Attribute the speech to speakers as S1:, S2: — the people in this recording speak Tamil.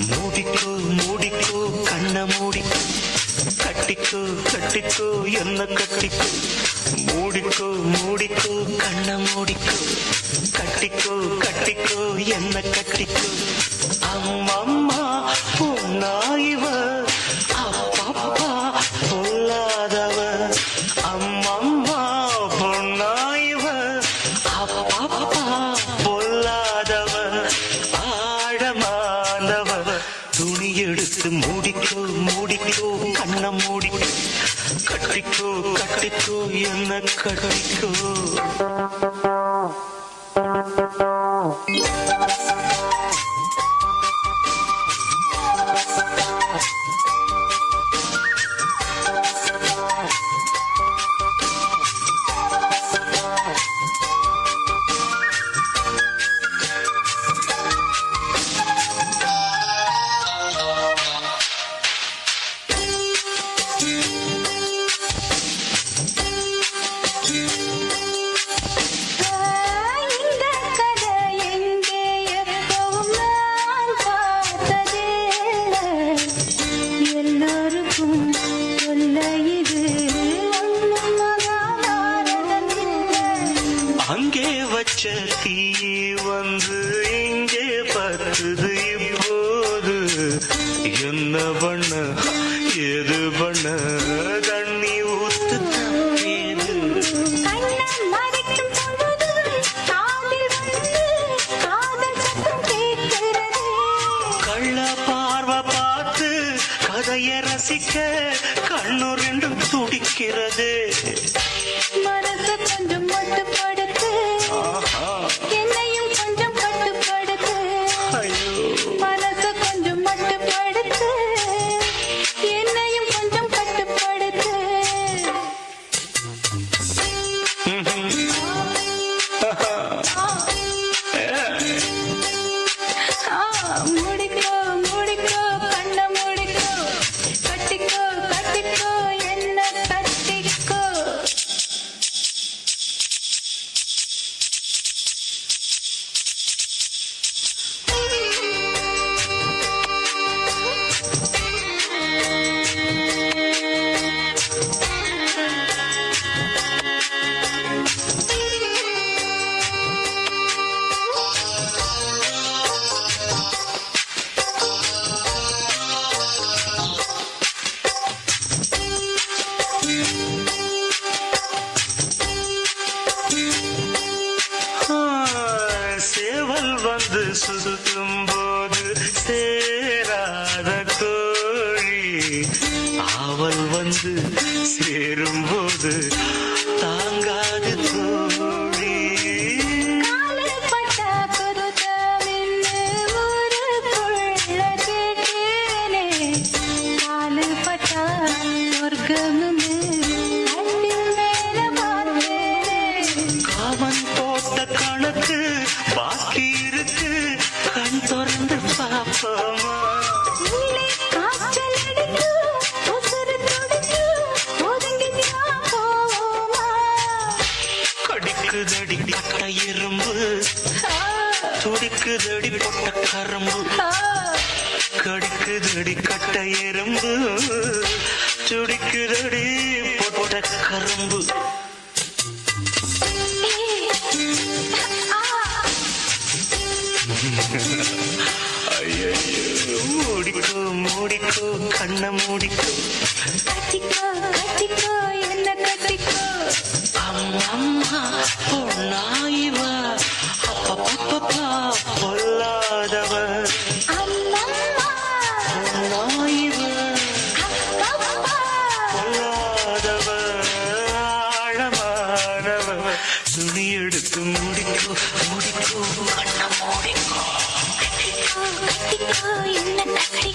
S1: மூடிக்கோ மூடிக்கோ கண்ண மூடிக்கோ கட்டிக்கோ கட்டிக்கோ என்ன கட்டிக்கோ மூடிக்கோ மூடிக்கோ கண்ண மூடிக்கோ கட்டிக்கோ கட்டிக்கோ என்ன கட்டிக்கோ அம்மம்மா பொன்னாயிவ அப்பப்பா பொல்லாதவ அம்மம்மா பொன்னாயிவ அப்பப்பா பொல்லாதவ ஆழமானவ துணி எடுத்து மூடிக்கோ மூடிக்கோ கண்ண மூடிக்கோ கட்டிக்கோ கட்டிக்கோ என்ன கட்டிக்கோ அங்கே வச்ச தீ வந்து இங்கே பத்துது இப்போது என்ன பண்ண ஏது பண்ண தண்ணி ஊத்து தப்பேது கள்ள பார்வை பார்த்து கதைய ரசிக்க கண்ணு ரெண்டும் துடிக்கிறது
S2: மனச கொஞ்சம் மட்டுப்படுத்து என்னையும் கொஞ்சம் கட்டுப்படுத்து மனச கொஞ்சம் மட்டுப்படுத்து என்னையும் கொஞ்சம் கட்டுப்படுத்து மூடிக்கோ மூடிக்கோ கண்ண மூடிக்கோ கட்டிக்கோ கட்டிக்கோ என்ன கட்டிக்கோ
S1: சேவல் வந்து சுதுக்கும் போது சேராத கோழி ஆவல் வந்து சேரும் போது தாங்காது தோழி காவன் போட்ட கணக்கு பாக்கி இருக்கு கண் திறந்து பாப்போமா கடிக்குதடி கட்ட எறும்பு துடிக்குதடி பொட்ட கரும்பு கடிக்குதடி கட்ட எறும்பு துடிக்குதடி பொட்ட கரும்பு ஐயோ மூடிக்கோ மூடிக்கோ கண்ண மூடிக்கோ
S2: கட்டிக்கோ கட்டிக்கோ என்ன கட்டிக்கோ
S1: அம்மம்மா பொன்னாயிவ அப்பப்பா பொல்லாதவ
S2: அம்மம்மா
S1: பொன்னாயிவ பொல்லாதவ ஆழமானவ துணி எடுத்து மூடிக்கோ மூடிக்கோ கண்ண மூடிக்கோ
S2: கட்டிக்கோ என்ன கட்டிக்கோ